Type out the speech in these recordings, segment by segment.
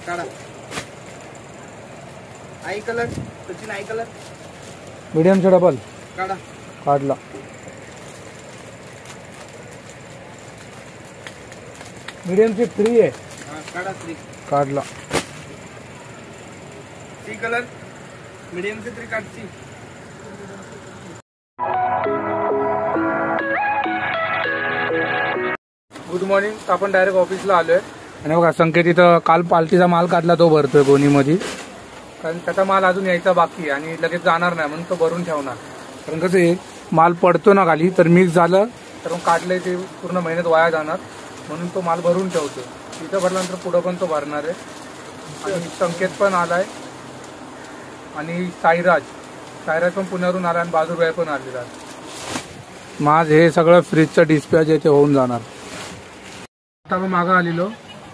काढा. Eye colour Sachin eye colour मीडियमचा double काढा. काढला. मीडियमची 3 आहे. काढा 3 काढला. सी कलर मीडियमचे 3 काढ. See good morning. आपण डायरेक्ट ऑफिसला आलोय आणि बघा संकेत इथं काल पालटीचा माल काढला तो भरतोय गोणीमध्ये, कारण त्याचा माल अजून यायचा बाकी आहे आणि लगेच जाणार नाही म्हणून तो भरून ठेवणार. कारण कसं आहे माल पडतो ना खाली तर मिक्स झालं तर मग काढलंय ते पूर्ण मेहनत वाया जाणार म्हणून तो माल भरून ठेवतो. इथं भरल्यानंतर पुढं पण तो भरणार आहे. आणि संकेत पण आलाय आणि साईराज पण पुण्यावरून आला आणि बाजूबाई पण आलेला. माझ हे सगळं फ्रीजचं डिस्पॅच आहे ते होऊन जाणार. आता आपण मागं आलेलो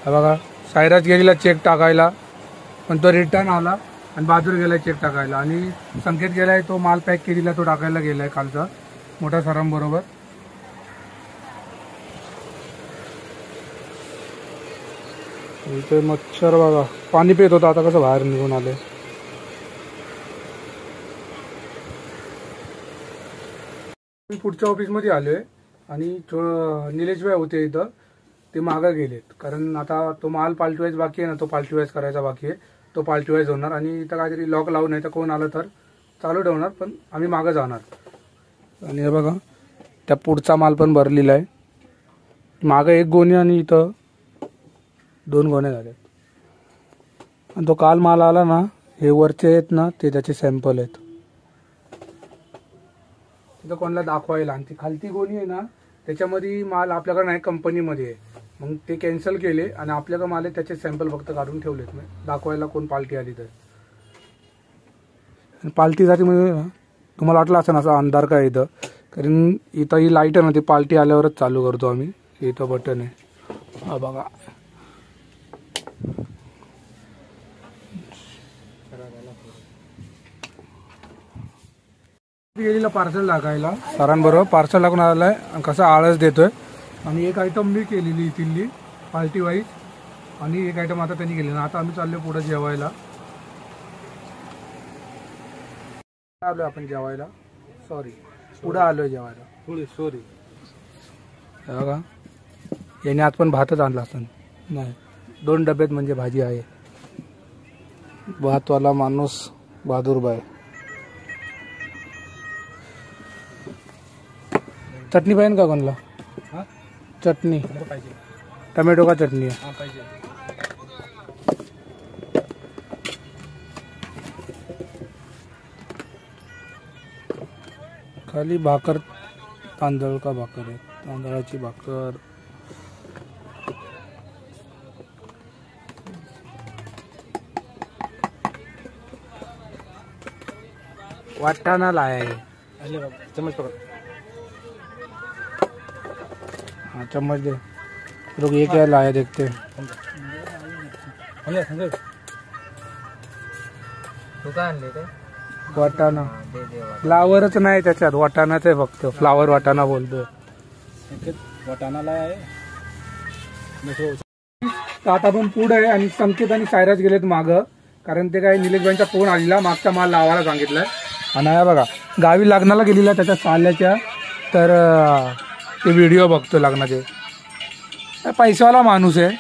बघा. साईराज गेलेला चेक टाकायला पण तो रिटर्न आला आणि बाजूला गेलाय चेक टाकायला आणि संकेत गेलाय तो माल पॅक केलेला तो टाकायला गेलाय कालचा मोठ्या सरांबरोबर. इथे मच्छर बघा पाणी पित होता आता कसं बाहेर निघून आले. मी पुढच्या ऑफिसमध्ये आलोय आणि निलेश भाई होते इथं ते मागं गेलेत कारण आता तो माल पाल्टीवाईज बाकी आहे ना तो पाल्टीवाईज करायचा बाकी आहे. तो पाल्टीवाईज होणार आणि इथं काहीतरी लॉक लावून नाही तर कोण आलं तर चालू ठेवणार पण आम्ही मागं जाणार. आणि हे बघा त्या पुढचा माल पण भरलेला आहे. मागं 1 गोणी आणि इथं 2 गोण्या झाल्यात. आणि तो काल माल आला ना हे वरचे आहेत ना ते त्याचे सॅम्पल आहेत. तिथं कोणाला दाखवायला आणि ती खालती गोणी आहे ना त्याच्यामध्ये माल आपल्याकडे नाही कंपनीमध्ये आहे मग ते कॅन्सल केले आणि आपल्याकडे माल आहे त्याचे सॅम्पल फक्त काढून ठेवलेत दाखवायला कोण पालटी आली तर. पालटी जाती म्हणजे तुम्हाला वाटलं असं ना असा अंधार काय इथं कारण इथं ही लाईट आहे ना ती पालटी आल्यावरच चालू करतो आम्ही. इथं बटन आहे हा बघा. गेलेला पार्सल टाकायला सरांबरोबर पार्सल टाकून आलाय कसा आळस देतोय. आणि एक आयटम मी केलेली इथली पार्टी वाईज आणि एक आयटम आता त्यांनी केलेला. आता आम्ही चाललो पुढे जेवायला. आलोय आपण जेवायला पुढे आलोय जेवायला पुढे बघा. याने आज पण भातच आणला असं नाही 2 डब्यात म्हणजे भाजी आहे. भातवाला माणूस बहादूरबाई. चटणी पाहिजे का कोणला? चटणी टमॅटो का चटणी आहे? खाली भाकर तांदूळ का भाकर आहे तांदळाची भाकर. वाटाणा लाया है चम्मच पकड़. हाँ चम्मच दे लोग ये क्या लाया देखते हैं. वाटाणा फ्लावरच नाही त्याच्यात वाटाणाच आहे फक्त. फ्लावर वाटाणा बोलतोय. वाटाणा लाया आहे. आता आपण पुढे आहे आणि संकेत आणि सायराज गेलेत मागं कारण ते काय निलेशबाईंचा फोन आलेला मागचा माल लावायला सांगितलाय. आणि हा बघा गावी लग्नाला गेलेला त्याच्या साल्याच्या तर ते व्हिडिओ बघतो लग्नाचे. पैशावाला माणूस आहे.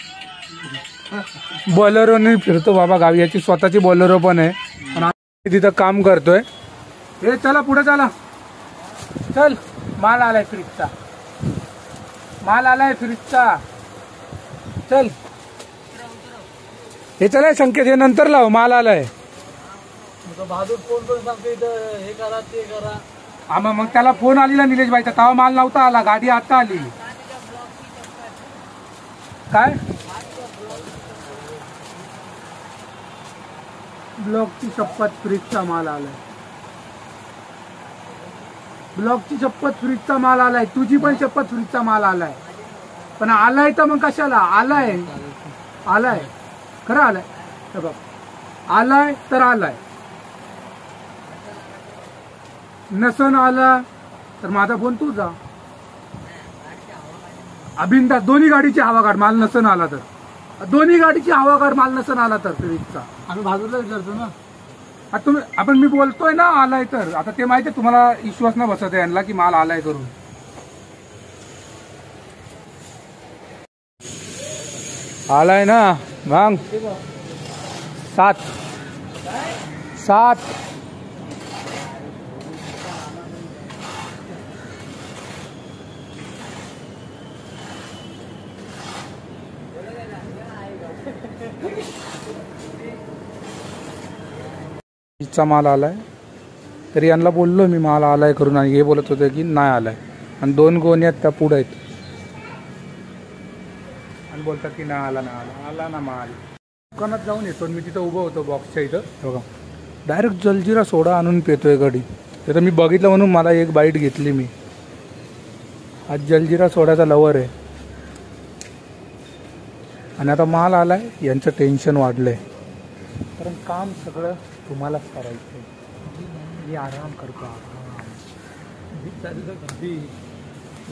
बोलेरोने फिरतो बाबा गावी. याची स्वतःची बोलेरो पण आहे आणि तिथं काम करतोय. हे चला पुढे चला चल. माल आलाय फ्रीजचा चल. हे चलाय संकेत हे नंतर लाव माल आलाय. बहादूर फोन करून सांगतो इथं हे करा ते करा. हा मग त्याला फोन आलेला निलेशबाईचा तेव्हा माल नव्हता आला. गाडी आता आली. काय ब्लॉकची शपथ फ्रीजचा माल आलाय. ब्लॉकची शपथ फ्रीजचा माल आलाय. तुझी पण शपथ फ्रीजचा माल आलाय. पण आलाय तर मग कशाला आलाय खरं आलाय. बघ आलाय तर आलाय. नसन आला तर माझा फोन तू जा. अभिनता दोन्ही गाडीची हवा काढ. माल नसन आला तर दोन्ही गाडीची हवा काढ माल नसन आला तर ट्रिपचा. आम्ही बाजूला विचारतो ना. आता तुम्ही आपण मी बोलतोय ना आलाय तर आता ते माहितीये तुम्हाला विश्वास ना बसत आहे यांना की माल आलाय करून. आलाय ना मग 7 चा माल आलाय. तरी यांना बोललो मी माल आलाय करून आणि हे बोलत होते की नाही आलाय. आणि 2 गोण्या त्या पुढे आहेत आणि बोलतात की नाही आला आला ना माल. दुकानात जाऊन येतो मी तिथं उभं होतो बॉक्सच्या इथं बघा. डायरेक्ट जलजिरा सोडा आणून पितोय गडी. तर मी बघितलं म्हणून मला एक बाईट घेतली मी. आज जलजिरा सोड्याचा लवर आहे. आणि आता माल आलाय यांचं टेन्शन वाढलंय कारण काम सगळं तुम्हालाच करायचं. मी आराम करतो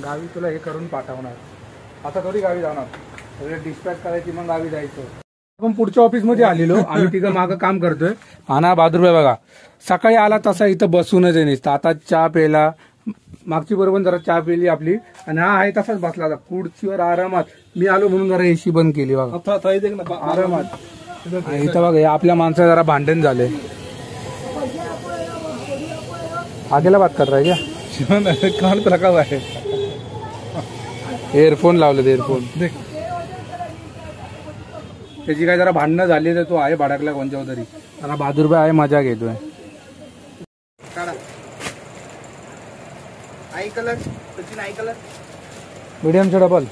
गावी तुला हे करून पाठवणार. आता थोडी गावी जाणार सगळे डिस्पॅच करायची मग गावी जायचं. आपण पुढच्या ऑफिसमध्ये आलेलो आम्ही तिथं मागं काम करतोय. आणा बहादूर बघा सकाळी आला तसा इथं बसूनच आहे नुसतं. आता चहा प्यायला मागची बरोबर जरा चहा पिली आपली आणि हा आहे तसाच बसला होता खुर्चीवर आरामात. मी आलो म्हणून जरा एसी बंद केली बघा आरामात. इथं बघा आपल्या माणसं जरा भांडण झाले. आगेला बात कर रहा है क्या? कान पे रखा हुआ है. एअरफोन लावले एअरफोन. त्याची काय जरा भांडणं झाली तर तो आहे भडकला कोणत्यावर तरी. जरा बहादूरभाई आहे मजा घेतोय. मीडियमचा डबल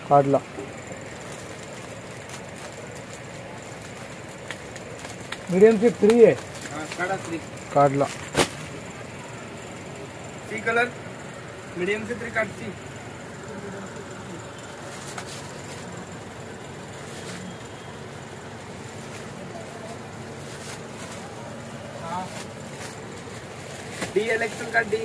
काढला. मीडियमची 3 आहे काढला. सी कलर मीडियम से 3 काटची. डी इलेक्शन का डी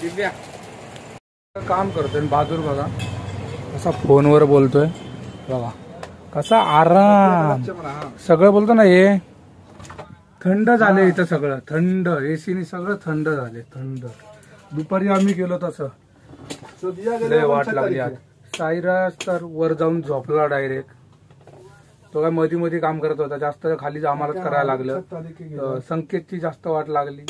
दिव्या काम करतोय. बहादूर बघा कसा फोनवर बोलतोय बघा कसा आराम. सगळं बोलतो ना हे थंड झाले इथं सगळं थंड. एसीने सगळं थंड झाले थंड. दुपारी आम्ही गेलो तसं लय वाट लागली. आज साईराज तर वर जाऊन झोपला डायरेक्ट. तो काय मध्ये मध्ये काम करत होता. जास्त खाली आम्हालाच करायला लागलं. संकेतची जास्त वाट लागली.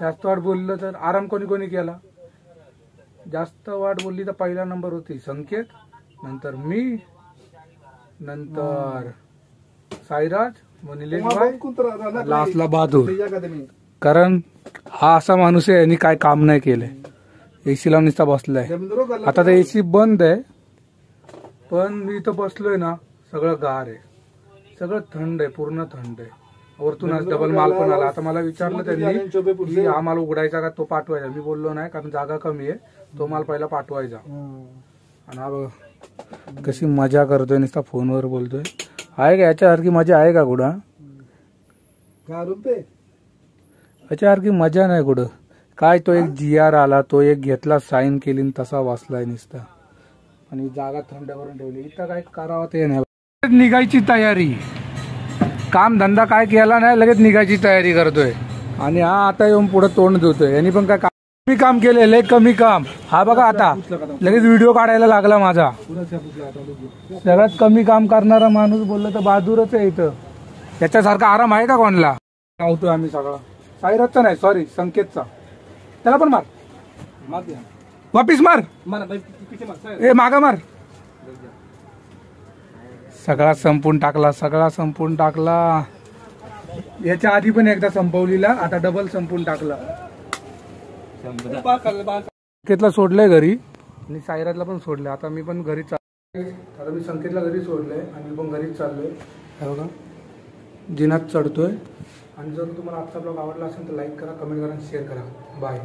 जास्त वाट बोललं तर आराम कोणी कोणी केला. जास्त वाट बोलली तर पहिला नंबर होती संकेत, नंतर मी, नंतर साईराज, निलेश भाई, लास्टला बहादूर. कारण हा असा माणूस आहे यांनी काय काम नाही केलंय. एसी लावून नुसता बसलाय. आता तर एसी बंद आहे पण मी इथं बसलोय ना सगळं गार आहे. सगळं थंड आहे पूर्ण थंड आहे. वरतून आज डबल माल पण आला. आता मला विचारलं त्यांनी की हा माल उघडायचा का तो पाठवायचा. मी बोललो नाही कारण जागा कमी आहे. तो माल पहिला पाठवायचा. आणि हा बघ कशी मजा करतोय नुसता फोनवर बोलतोय. आहे का याच्यासारखी मजा आहे का कुठं? याच्यासारखी मजा नाही कुठं. काय तो एक GR आला तो एक घेतला साईन केली तसा वाचलाय नुसता. आणि जागा थंड करून ठेवली. इथं काय करावं ते नाही. निघायची तयारी. काम धंदा काय केला नाही लगेच निघायची तयारी करतोय. आणि हा आता येऊन पुढे तोंड धुतोय. यांनी पण काय कमी काम केले लय कमी काम. हा बघा आता लगेच व्हिडिओ काढायला लागला माझा. सगळ्यात कमी काम करणारा माणूस बोललं तर बहादूरच आहे इथं. याच्यासारखा आराम आहे का कोणाला? लावतोय आम्ही सगळा. साईराजचा नाही सॉरी संकेतचा. त्याला पण मार वापिस मार. ए मागा मार. सगळा संपून टाकला. सगळा संपून टाकला. याच्या आधी पण एकदा संपवलीला आता डबल संपून टाकला. संकेतला सोडलंय घरी आणि साईराजला पण सोडलंय. आता मी पण घरी आता मी संकेतला घरी सोडलंय आणि मी पण घरीच चाललोय. बघा जिन्यात चढतोय. आणि जर तुम्हाला आजचा ब्लॉग आवडला असेल तर लाईक करा, कमेंट करा, शेअर करा. बाय.